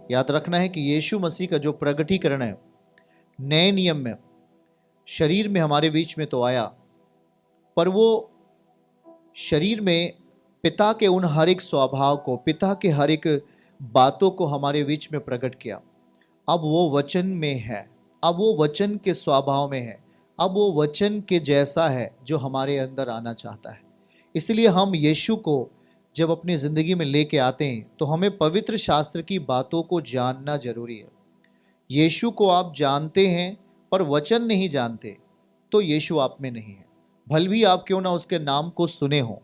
याद रखना है कि यीशु मसीह का जो प्रगटीकरण है नए नियम में, शरीर में हमारे बीच में तो आया, पर वो शरीर में पिता के उन हर एक स्वभाव को, पिता के हर एक बातों को हमारे बीच में प्रकट किया। अब वो वचन में है, अब वो वचन के स्वभाव में है, अब वो वचन के जैसा है जो हमारे अंदर आना चाहता है। इसलिए हम यीशु को जब अपनी ज़िंदगी में लेके आते हैं तो हमें पवित्र शास्त्र की बातों को जानना जरूरी है। यीशु को आप जानते हैं पर वचन नहीं जानते तो यीशु आप में नहीं है। भले भी आप क्यों ना उसके नाम को सुने हो,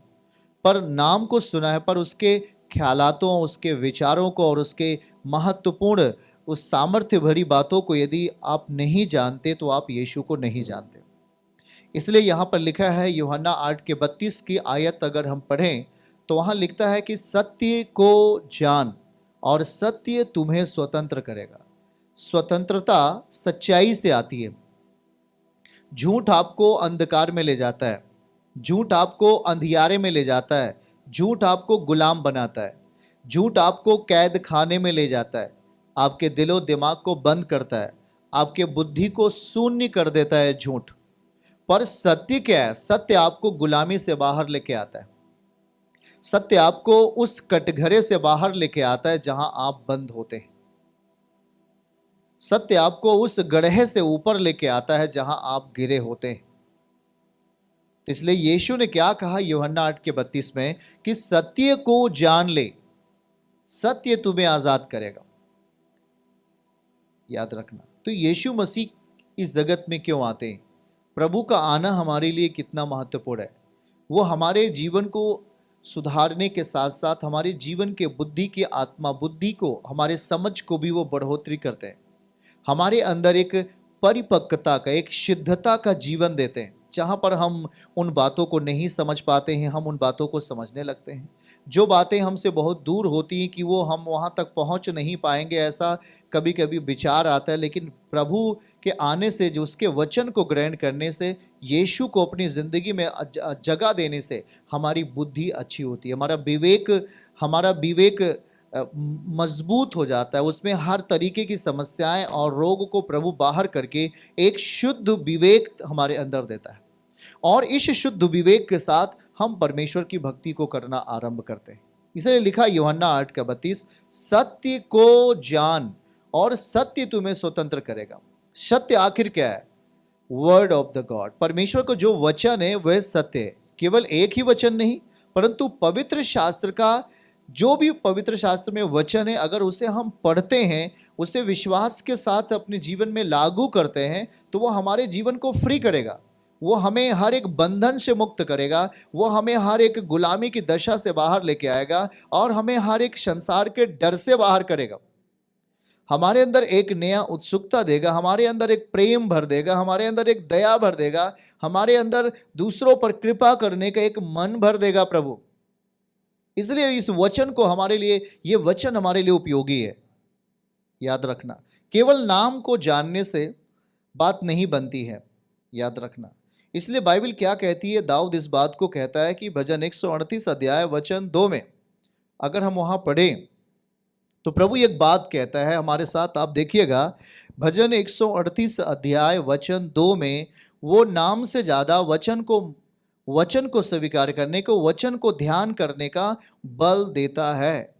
पर नाम को सुना है, पर उसके ख्यालातों, उसके विचारों को और उसके महत्वपूर्ण उस सामर्थ्य भरी बातों को यदि आप नहीं जानते तो आप यीशु को नहीं जानते। इसलिए यहाँ पर लिखा है यूहन्ना 8:32 की आयत अगर हम पढ़ें तो वहाँ लिखता है कि सत्य को जान और सत्य तुम्हें स्वतंत्र करेगा। स्वतंत्रता सच्चाई से आती है। झूठ आपको अंधकार में ले जाता है, झूठ आपको अंधियारे में ले जाता है, झूठ आपको गुलाम बनाता है, झूठ आपको कैद खाने में ले जाता है, आपके दिलो दिमाग को बंद करता है, आपके बुद्धि को शून्य कर देता है झूठ। पर सत्य क्या है? सत्य आपको गुलामी से बाहर लेके आता है। सत्य आपको उस कटघरे से बाहर लेके आता है जहां आप बंद होते हैं। सत्य आपको उस गड्ढे से ऊपर लेके आता है जहां आप गिरे होते हैं। इसलिए यीशु ने क्या कहा यूहन्ना 8:32 में कि सत्य को जान ले, सत्य तुम्हें आजाद करेगा। याद रखना। तो यीशु मसीह इस जगत में क्यों आते हैं? प्रभु का आना हमारे लिए कितना महत्वपूर्ण है। वो हमारे जीवन को सुधारने के साथ साथ हमारे जीवन के बुद्धि की, आत्मा बुद्धि को, हमारे समझ को भी वो बढ़ोतरी करते हैं। हमारे अंदर एक परिपक्वता का, एक शुद्धता का जीवन देते हैं। जहाँ पर हम उन बातों को नहीं समझ पाते हैं, हम उन बातों को समझने लगते हैं। जो बातें हमसे बहुत दूर होती हैं कि वो हम वहाँ तक पहुँच नहीं पाएंगे, ऐसा कभी कभी विचार आता है। लेकिन प्रभु के आने से, जो उसके वचन को ग्रहण करने से, यीशु को अपनी ज़िंदगी में जगह देने से हमारी बुद्धि अच्छी होती है, हमारा विवेक मजबूत हो जाता है। उसमें हर तरीके की समस्याएं और रोग को प्रभु बाहर करके एक शुद्ध विवेक हमारे अंदर देता है, और इस शुद्ध विवेक के साथ हम परमेश्वर की भक्ति को करना आरंभ करते हैं। इसलिए लिखा यूहन्ना 8:32, सत्य को जान और सत्य तुम्हें स्वतंत्र करेगा। सत्य आखिर क्या है? Word of the God. परमेश्वर को जो वचन है वह सत्य है। केवल एक ही वचन नहीं, परंतु पवित्र शास्त्र का जो भी पवित्र शास्त्र में वचन है, अगर उसे हम पढ़ते हैं, उसे विश्वास के साथ अपने जीवन में लागू करते हैं, तो वो हमारे जीवन को फ्री करेगा। वो हमें हर एक बंधन से मुक्त करेगा, वो हमें हर एक गुलामी की दशा से बाहर लेके आएगा और हमें हर एक संसार के डर से बाहर करेगा। हमारे अंदर एक नया उत्सुकता देगा, हमारे अंदर एक प्रेम भर देगा, हमारे अंदर एक दया भर देगा, हमारे अंदर दूसरों पर कृपा करने का एक मन भर देगा प्रभु। इसलिए इस वचन को हमारे लिए, ये वचन हमारे लिए उपयोगी है। याद रखना, केवल नाम को जानने से बात नहीं बनती है। याद रखना। इसलिए बाइबल क्या कहती है? दाऊद इस बात को कहता है कि भजन 138 अध्याय वचन 2 में अगर हम वहां पढ़ें तो प्रभु एक बात कहता है हमारे साथ। आप देखिएगा, भजन 138 अध्याय वचन 2 में वो नाम से ज्यादा वचन को स्वीकार करने को, वचन को ध्यान करने का बल देता है।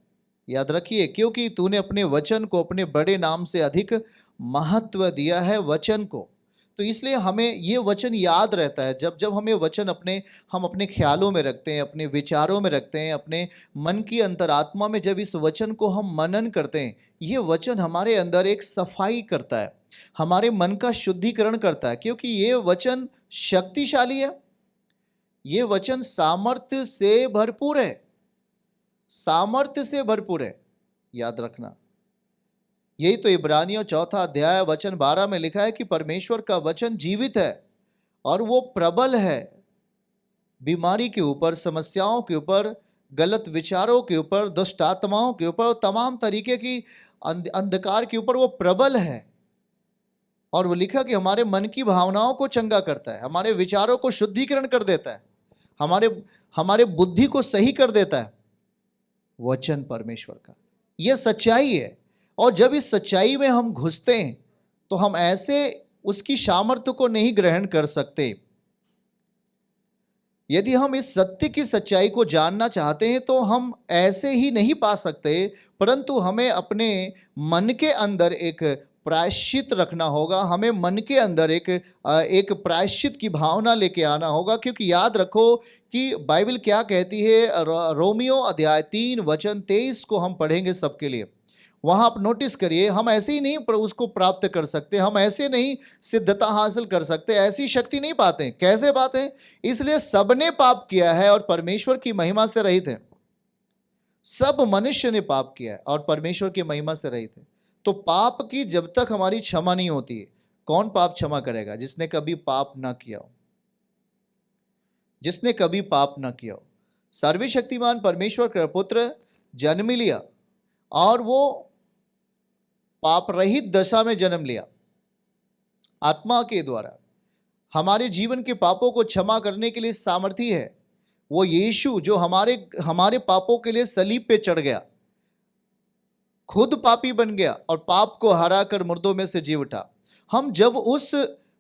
याद रखिए, क्योंकि तूने अपने वचन को अपने बड़े नाम से अधिक महत्व दिया है वचन को। तो इसलिए हमें ये वचन याद रहता है। जब जब हमें वचन हम अपने ख्यालों में रखते हैं, अपने विचारों में रखते हैं, अपने मन की अंतरात्मा में जब इस वचन को हम मनन करते हैं, ये वचन हमारे अंदर एक सफाई करता है, हमारे मन का शुद्धिकरण करता है। क्योंकि ये वचन शक्तिशाली है, ये वचन सामर्थ्य से भरपूर है, सामर्थ्य से भरपूर है। याद रखना, यही तो इब्रानियों 4 अध्याय वचन 12 में लिखा है कि परमेश्वर का वचन जीवित है और वो प्रबल है। बीमारी के ऊपर, समस्याओं के ऊपर, गलत विचारों के ऊपर, दुष्ट आत्माओं के ऊपर, तमाम तरीके की अंधकार के ऊपर वो प्रबल है। और वो लिखा कि हमारे मन की भावनाओं को चंगा करता है, हमारे विचारों को शुद्धिकरण कर देता है, हमारे बुद्धि को सही कर देता है। वचन परमेश्वर का, यह सच्चाई है। और जब इस सच्चाई में हम घुसते हैं तो हम ऐसे उसकी सामर्थ्य को नहीं ग्रहण कर सकते। यदि हम इस सत्य की सच्चाई को जानना चाहते हैं तो हम ऐसे ही नहीं पा सकते, परंतु हमें अपने मन के अंदर एक प्रायश्चित रखना होगा। हमें मन के अंदर एक प्रायश्चित की भावना लेके आना होगा, क्योंकि याद रखो कि बाइबल क्या कहती है। रोमियो अध्याय 3 वचन 23 को हम पढ़ेंगे सबके लिए। वहां आप नोटिस करिए, हम ऐसे ही नहीं उसको प्राप्त कर सकते, हम ऐसे नहीं सिद्धता हासिल कर सकते, ऐसी शक्ति नहीं पाते। कैसे पाते? इसलिए सबने पाप किया है और परमेश्वर की महिमा से रहित है। सब मनुष्य ने पाप किया है और परमेश्वर की महिमा से रहित है। तो पाप की जब तक हमारी क्षमा नहीं होती है, कौन पाप क्षमा करेगा? जिसने कभी पाप ना किया हो, जिसने कभी पाप ना किया हो। सर्वशक्तिमान परमेश्वर का पुत्र जन्म लिया और वो पाप रहित दशा में जन्म लिया। आत्मा के द्वारा हमारे जीवन के पापों को क्षमा करने के लिए सामर्थी है वो यीशु, जो हमारे पापों के लिए सलीब पे चढ़ गया, खुद पापी बन गया और पाप को हराकर मुर्दों में से जी उठा। हम जब उस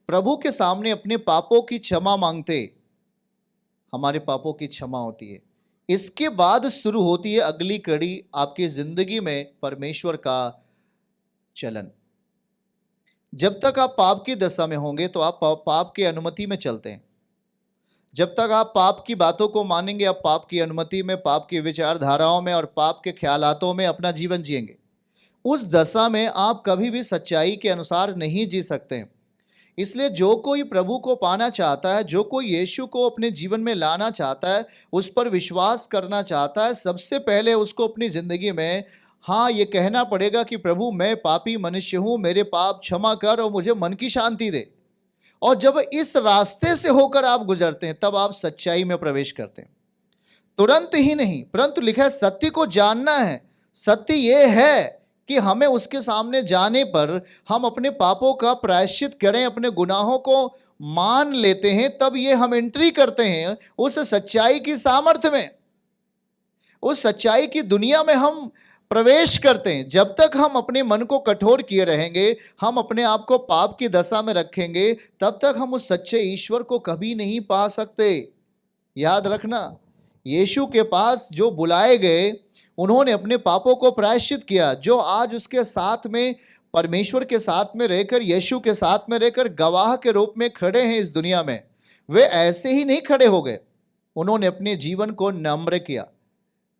प्रभु के सामने अपने पापों की क्षमा मांगते, हमारे पापों की क्षमा होती है। इसके बाद शुरू होती है अगली कड़ी आपकी जिंदगी में परमेश्वर का चलन। जब तक आप पाप की दशा में होंगे तो आप पाप की अनुमति में चलते हैं। जब तक आप पाप की बातों को मानेंगे, आप पाप की अनुमति में, पाप की विचारधाराओं में और पाप के ख्यालातों में अपना जीवन जिएंगे। उस दशा में आप कभी भी सच्चाई के अनुसार नहीं जी सकते। इसलिए जो कोई प्रभु को पाना चाहता है, जो कोई यीशु को अपने जीवन में लाना चाहता है, उस पर विश्वास करना चाहता है, सबसे पहले उसको अपनी जिंदगी में हाँ ये कहना पड़ेगा कि प्रभु मैं पापी मनुष्य हूं, मेरे पाप क्षमा कर और मुझे मन की शांति दे। और जब इस रास्ते से होकर आप गुजरते हैं तब आप सच्चाई में प्रवेश करते हैं। तुरंत ही नहीं, परंतु लिखा है सत्य को जानना है। सत्य ये है कि हमें उसके सामने जाने पर हम अपने पापों का प्रायश्चित करें, अपने गुनाहों को मान लेते हैं, तब ये हम एंट्री करते हैं उस सच्चाई की सामर्थ्य में, उस सच्चाई की दुनिया में हम प्रवेश करते हैं। जब तक हम अपने मन को कठोर किए रहेंगे, हम अपने आप को पाप की दशा में रखेंगे, तब तक हम उस सच्चे ईश्वर को कभी नहीं पा सकते। याद रखना, यीशु के पास जो बुलाए गए उन्होंने अपने पापों को प्रायश्चित किया। जो आज उसके साथ में, परमेश्वर के साथ में रहकर, यीशु के साथ में रहकर गवाह के रूप में खड़े हैं इस दुनिया में, वे ऐसे ही नहीं खड़े हो गए। उन्होंने अपने जीवन को नम्र किया।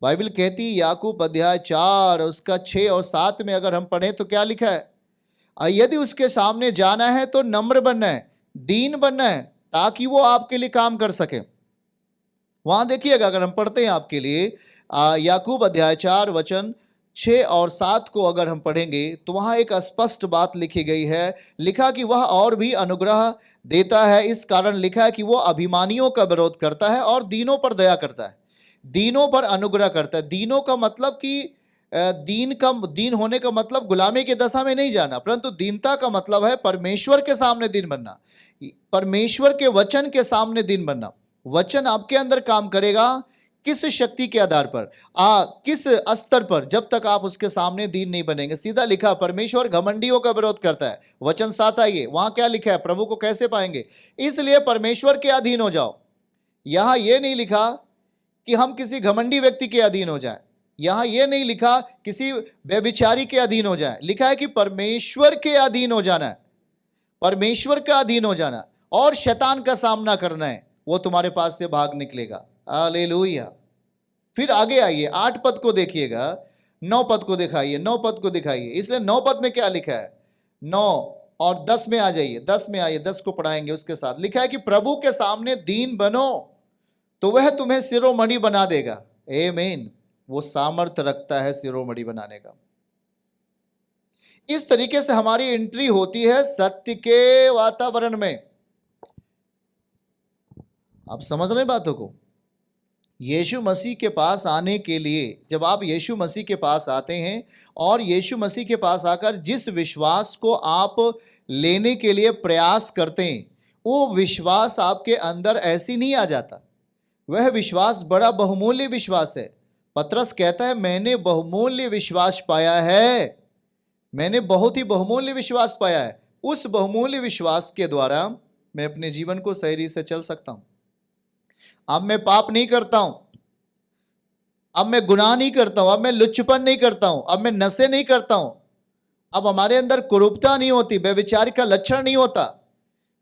बाइबल कहती है याकूब अध्याय 4 उसका 6 और 7 में अगर हम पढ़ें तो क्या लिखा है? यदि उसके सामने जाना है तो नम्र बनना है, दीन बनना है, ताकि वो आपके लिए काम कर सके। वहां देखिएगा, अगर हम पढ़ते हैं आपके लिए याकूब अध्याय 4 वचन 6 और 7 को अगर हम पढ़ेंगे तो वहां एक स्पष्ट बात लिखी गई है। लिखा कि वह और भी अनुग्रह देता है, इस कारण लिखा है कि वो अभिमानियों का विरोध करता है और दीनों पर दया करता है। दीनों पर अनुग्रह करता है। दीनों का मतलब कि दीन होने का मतलब गुलामी की दशा में नहीं जाना, परंतु दीनता का मतलब है परमेश्वर के सामने दीन बनना, परमेश्वर के वचन के सामने दीन बनना। वचन आपके अंदर काम करेगा किस शक्ति के आधार पर, किस स्तर पर? जब तक आप उसके सामने दीन नहीं बनेंगे। सीधा लिखा, परमेश्वर घमंडियों का विरोध करता है। वचन 7 आइए, वहां क्या लिखा है? प्रभु को कैसे पाएंगे? इसलिए परमेश्वर के अधीन हो जाओ। यहां यह नहीं लिखा कि हम किसी घमंडी व्यक्ति के अधीन हो जाएं। यहां यह नहीं लिखा किसी व्यभिचारी के अधीन हो जाएं। लिखा है कि परमेश्वर के अधीन हो जाना है, परमेश्वर का अधीन हो जाना और शैतान का सामना करना है। वो तुम्हारे पास से भाग निकलेगा। हालेलुया। फिर आगे आइए, 8 पद को देखिएगा, 9 पद को दिखाइए, 9 पद को दिखाइए। इसलिए 9 पद में क्या लिखा है? 9 और 10 में आ जाइए, 10 में आइए, 10 को पढ़ाएंगे उसके साथ। लिखा है कि प्रभु के सामने दीन बनो तो वह तुम्हें शिरोमणि बना देगा। आमीन। वो सामर्थ रखता है शिरोमणि बनाने का। इस तरीके से हमारी एंट्री होती है सत्य के वातावरण में। आप समझ रहे हैं बातों को? यीशु मसीह के पास आने के लिए, जब आप यीशु मसीह के पास आते हैं और यीशु मसीह के पास आकर जिस विश्वास को आप लेने के लिए प्रयास करते हैं, वो विश्वास आपके अंदर ऐसी नहीं आ जाता। वह विश्वास बड़ा बहुमूल्य विश्वास है। पतरस कहता है मैंने बहुमूल्य विश्वास पाया है। मैंने बहुत ही बहुमूल्य विश्वास पाया है। उस बहुमूल्य विश्वास के द्वारा मैं अपने जीवन को सही रीत से चल सकता हूं। अब मैं पाप नहीं करता हूं, अब मैं गुनाह नहीं करता हूं, अब मैं लुच्चपन नहीं करता हूं, अब मैं नशे नहीं करता हूं, अब हमारे अंदर कुरूपता नहीं होती, व्यभिचार का लक्षण नहीं होता,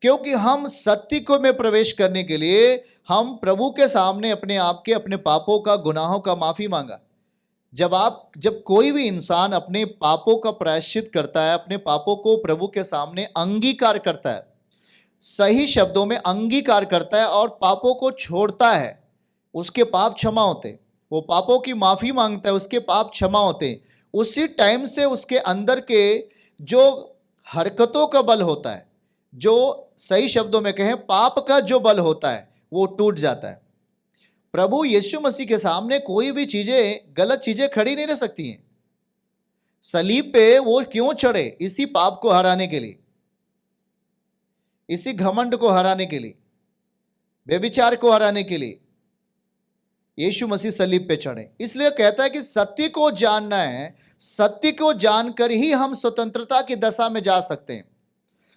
क्योंकि हम सत्य को में प्रवेश करने के लिए हम प्रभु के सामने अपने आप के अपने पापों का गुनाहों का माफी मांगा। जब कोई भी इंसान अपने पापों का प्रायश्चित करता है, अपने पापों को प्रभु के सामने अंगीकार करता है, सही शब्दों में अंगीकार करता है और पापों को छोड़ता है, उसके पाप क्षमा होते, वो पापों की माफी मांगता है, उसके पाप क्षमा होते, उसी टाइम से उसके अंदर के जो हरकतों का बल होता है, जो सही शब्दों में कहें पाप का जो बल होता है, वो टूट जाता है। प्रभु यीशु मसीह के सामने कोई भी चीजें, गलत चीजें खड़ी नहीं रह सकती हैं। सलीब पे वो क्यों चढ़े? इसी पाप को हराने के लिए, इसी घमंड को हराने के लिए, व्यभिचार को हराने के लिए यीशु मसीह सलीब पे चढ़े। इसलिए कहता है कि सत्य को जानना है, सत्य को जानकर ही हम स्वतंत्रता की दशा में जा सकते हैं।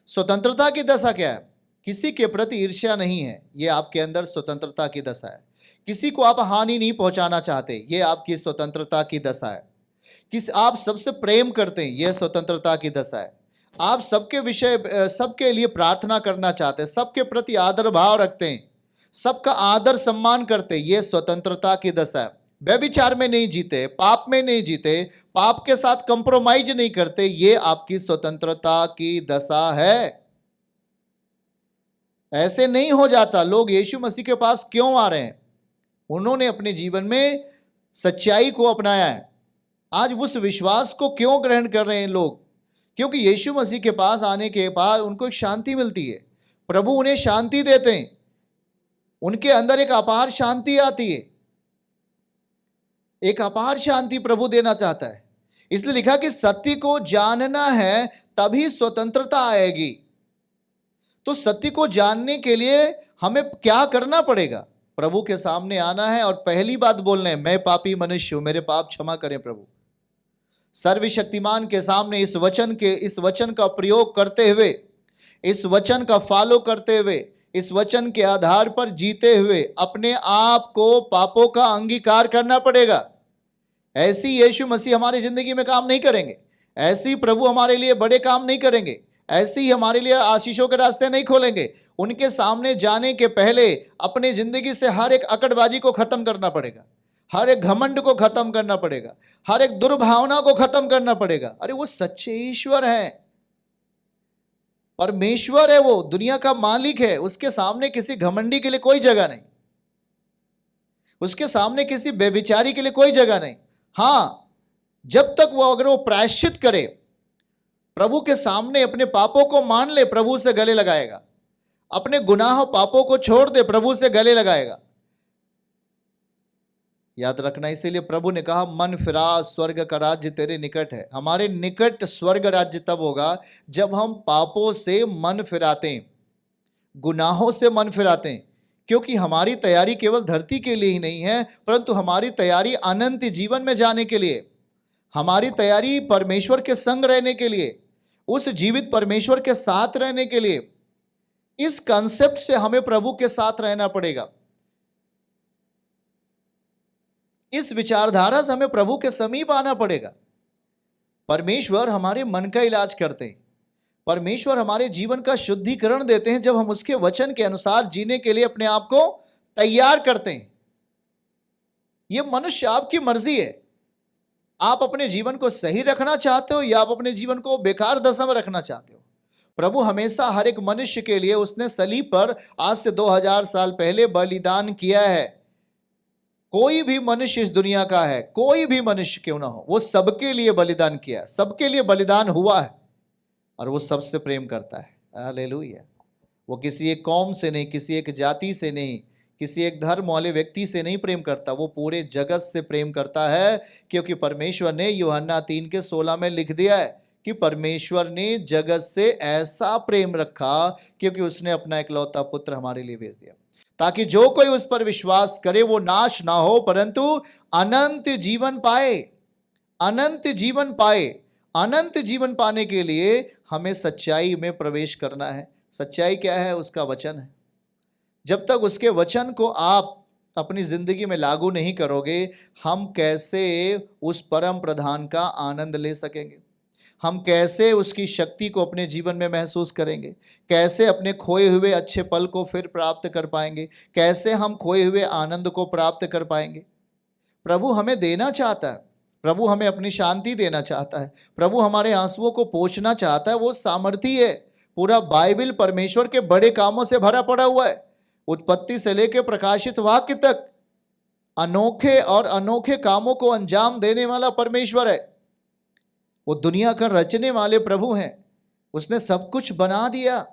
स्वतंत्रता की दशा क्या है? किसी के प्रति ईर्ष्या नहीं है, ये आपके अंदर स्वतंत्रता की दशा है। किसी को आप हानि नहीं पहुंचाना चाहते, ये आपकी स्वतंत्रता की दशा है। आप सबसे प्रेम करते हैं, यह स्वतंत्रता की दशा है। आप सबके विषय, सबके लिए प्रार्थना करना चाहते हैं, सबके प्रति आदर भाव रखते हैं, सबका आदर सम्मान करते, ये स्वतंत्रता की दशा है। व्यभिचार में नहीं जीते, पाप में नहीं जीते, पाप के साथ कंप्रोमाइज नहीं करते, ये आपकी स्वतंत्रता की दशा है। ऐसे नहीं हो जाता। लोग यीशु मसीह के पास क्यों आ रहे हैं? उन्होंने अपने जीवन में सच्चाई को अपनाया है। आज उस विश्वास को क्यों ग्रहण कर रहे हैं लोग? क्योंकि यीशु मसीह के पास आने के बाद उनको एक शांति मिलती है। प्रभु उन्हें शांति देते हैं, उनके अंदर एक अपार शांति आती है, एक अपार शांति प्रभु देना चाहता है। इसलिए लिखा कि सत्य को जानना है तभी स्वतंत्रता आएगी। तो सत्य को जानने के लिए हमें क्या करना पड़ेगा? प्रभु के सामने आना है और पहली बात बोलना है, मैं पापी मनुष्य हूं, मेरे पाप क्षमा करें प्रभु। सर्वशक्तिमान के सामने इस वचन का प्रयोग करते हुए, इस वचन का फॉलो करते हुए, इस वचन के आधार पर जीते हुए अपने आप को पापों का अंगीकार करना पड़ेगा। ऐसी यीशु मसीह हमारी जिंदगी में काम नहीं करेंगे, ऐसी प्रभु हमारे लिए बड़े काम नहीं करेंगे, ऐसे ही हमारे लिए आशीषों के रास्ते नहीं खोलेंगे। उनके सामने जाने के पहले अपनी जिंदगी से हर एक अकड़बाजी को खत्म करना पड़ेगा, हर एक घमंड को खत्म करना पड़ेगा, हर एक दुर्भावना को खत्म करना पड़ेगा। अरे वो सच्चे ईश्वर है, परमेश्वर है, वो दुनिया का मालिक है। उसके सामने किसी घमंडी के लिए कोई जगह नहीं, उसके सामने किसी बेविचारी के लिए कोई जगह नहीं। हाँ, जब तक वो अगर वो प्रायश्चित करे, प्रभु के सामने अपने पापों को मान ले, प्रभु से गले लगाएगा, अपने गुनाह पापों को छोड़ दे, प्रभु से गले लगाएगा। याद रखना, इसीलिए प्रभु ने कहा मन फिरा, स्वर्ग का राज्य तेरे निकट है। हमारे निकट स्वर्ग राज्य तब होगा जब हम पापों से मन फिराते हैं, गुनाहों से मन फिराते हैं। क्योंकि हमारी तैयारी केवल धरती के लिए ही नहीं है, परंतु हमारी तैयारी अनंत जीवन में जाने के लिए, हमारी तैयारी परमेश्वर के संग रहने के लिए, उस जीवित परमेश्वर के साथ रहने के लिए। इस कंसेप्ट से हमें प्रभु के साथ रहना पड़ेगा। इस विचारधारा से हमें प्रभु के समीप आना पड़ेगा। परमेश्वर हमारे मन का इलाज करते हैं, परमेश्वर हमारे जीवन का शुद्धिकरण देते हैं जब हम उसके वचन के अनुसार जीने के लिए अपने आप को तैयार करते हैं। यह मनुष्य आपकी मर्जी है, आप अपने जीवन को सही रखना चाहते हो या आप अपने जीवन को बेकार दशा में रखना चाहते हो। प्रभु हमेशा हर एक मनुष्य के लिए उसने सलीब पर आज से 2000 साल पहले बलिदान किया है। कोई भी मनुष्य इस दुनिया का है, कोई भी मनुष्य क्यों ना हो, वो सबके लिए बलिदान किया, सबके लिए बलिदान हुआ है और वो सबसे प्रेम करता है। हालेलुया। वो किसी एक कौम से नहीं, किसी एक जाति से नहीं, किसी एक धर्म वाले व्यक्ति से नहीं प्रेम करता, वो पूरे जगत से प्रेम करता है। क्योंकि परमेश्वर ने यूहन्ना 3:16 में लिख दिया है कि परमेश्वर ने जगत से ऐसा प्रेम रखा क्योंकि उसने अपना इकलौता पुत्र हमारे लिए भेज दिया, ताकि जो कोई उस पर विश्वास करे वो नाश ना हो परंतु अनंत जीवन पाए, अनंत जीवन पाए। अनंत जीवन पाने के लिए हमें सच्चाई में प्रवेश करना है। सच्चाई क्या है? उसका वचन है। जब तक उसके वचन को आप अपनी जिंदगी में लागू नहीं करोगे, हम कैसे उस परम प्रधान का आनंद ले सकेंगे? हम कैसे उसकी शक्ति को अपने जीवन में महसूस करेंगे? कैसे अपने खोए हुए अच्छे पल को फिर प्राप्त कर पाएंगे? कैसे हम खोए हुए आनंद को प्राप्त कर पाएंगे? प्रभु हमें देना चाहता है, प्रभु हमें अपनी शांति देना चाहता है, प्रभु हमारे आंसुओं को पोंछना चाहता है। वो सामर्थी है। पूरा बाइबल परमेश्वर के बड़े कामों से भरा पड़ा हुआ है। उत्पत्ति से लेकर प्रकाशित वाक्य तक अनोखे और अनोखे कामों को अंजाम देने वाला परमेश्वर है। वो दुनिया का रचने वाले प्रभु हैं। उसने सब कुछ बना दिया,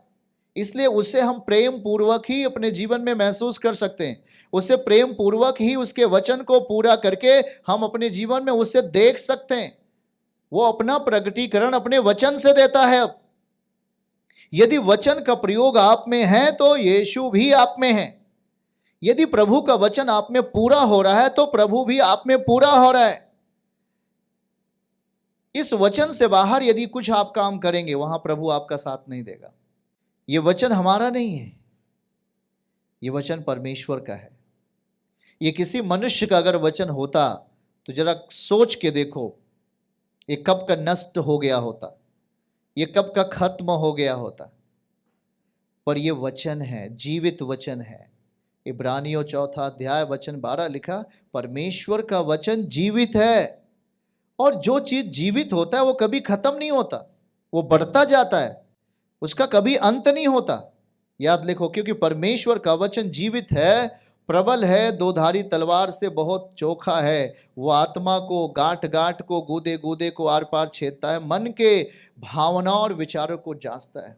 इसलिए उसे हम प्रेम पूर्वक ही अपने जीवन में महसूस कर सकते हैं। उसे प्रेम पूर्वक ही उसके वचन को पूरा करके हम अपने जीवन में उसे देख सकते हैं। वो अपना प्रकटीकरण अपने वचन से देता है। अब यदि वचन का प्रयोग आप में है तो यीशु भी आप में है। यदि प्रभु का वचन आप में पूरा हो रहा है तो प्रभु भी आप में पूरा हो रहा है। इस वचन से बाहर यदि कुछ आप काम करेंगे, वहां प्रभु आपका साथ नहीं देगा। यह वचन हमारा नहीं है, यह वचन परमेश्वर का है। ये किसी मनुष्य का अगर वचन होता तो जरा सोच के देखो, ये कब का नष्ट हो गया होता, ये कब का खत्म हो गया होता। पर यह वचन है, जीवित वचन है। इब्रानियों 4 अध्याय वचन 12 लिखा, परमेश्वर का वचन जीवित है। और जो चीज जीवित होता है वो कभी खत्म नहीं होता, वो बढ़ता जाता है, उसका कभी अंत नहीं होता। याद लिखो, क्योंकि परमेश्वर का वचन जीवित है, प्रबल है, दोधारी तलवार से बहुत चोखा है। वो आत्मा को, गांठ गांठ को, गूदे गूदे को आर पार छेदता है, मन के भावनाओं और विचारों को जांचता है।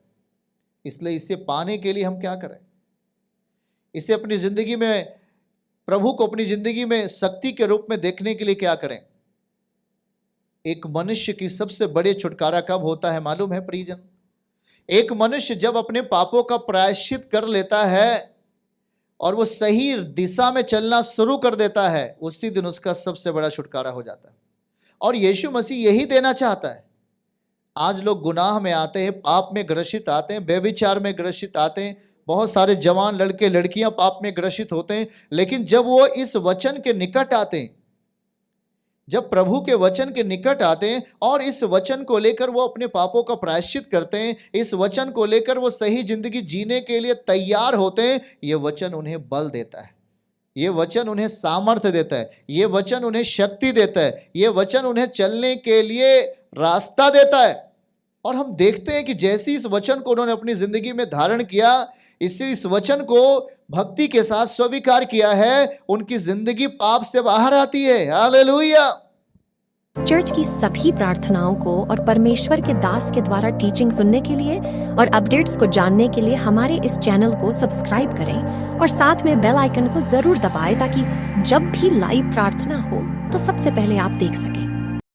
इसलिए इसे पाने के लिए हम क्या करें? इसे अपनी जिंदगी में, प्रभु को अपनी जिंदगी में शक्ति के रूप में देखने के लिए क्या करें? एक मनुष्य की सबसे बड़े छुटकारा कब होता है मालूम है प्रियजन? एक मनुष्य जब अपने पापों का प्रायश्चित कर लेता है और वो सही दिशा में चलना शुरू कर देता है, उसी दिन उसका सबसे बड़ा छुटकारा हो जाता है। और यीशु मसीह यही देना चाहता है। आज लोग गुनाह में आते हैं, पाप में ग्रसित आते हैं, व्यभिचार में ग्रसित आते हैं। बहुत सारे जवान लड़के लड़कियां पाप में ग्रसित होते हैं। लेकिन जब वो इस वचन के निकट आते हैं, जब प्रभु के वचन के निकट आते हैं और इस वचन को लेकर वो अपने पापों का प्रायश्चित करते हैं, इस वचन को लेकर वो सही जिंदगी जीने के लिए तैयार होते हैं, ये वचन उन्हें बल देता है, ये वचन उन्हें सामर्थ्य देता है, ये वचन उन्हें शक्ति देता है, ये वचन उन्हें चलने के लिए रास्ता देता है। और हम देखते हैं कि जैसे इस वचन को उन्होंने अपनी जिंदगी में धारण किया, इससे इस वचन को भक्ति के साथ स्वीकार किया है, उनकी जिंदगी पाप से बाहर आती है। हालेलुया। चर्च की सभी प्रार्थनाओं को और परमेश्वर के दास के द्वारा टीचिंग सुनने के लिए और अपडेट्स को जानने के लिए हमारे इस चैनल को सब्सक्राइब करें और साथ में बेल आइकन को जरूर दबाएं ताकि जब भी लाइव प्रार्थना हो तो सबसे पहले आप देख सकें।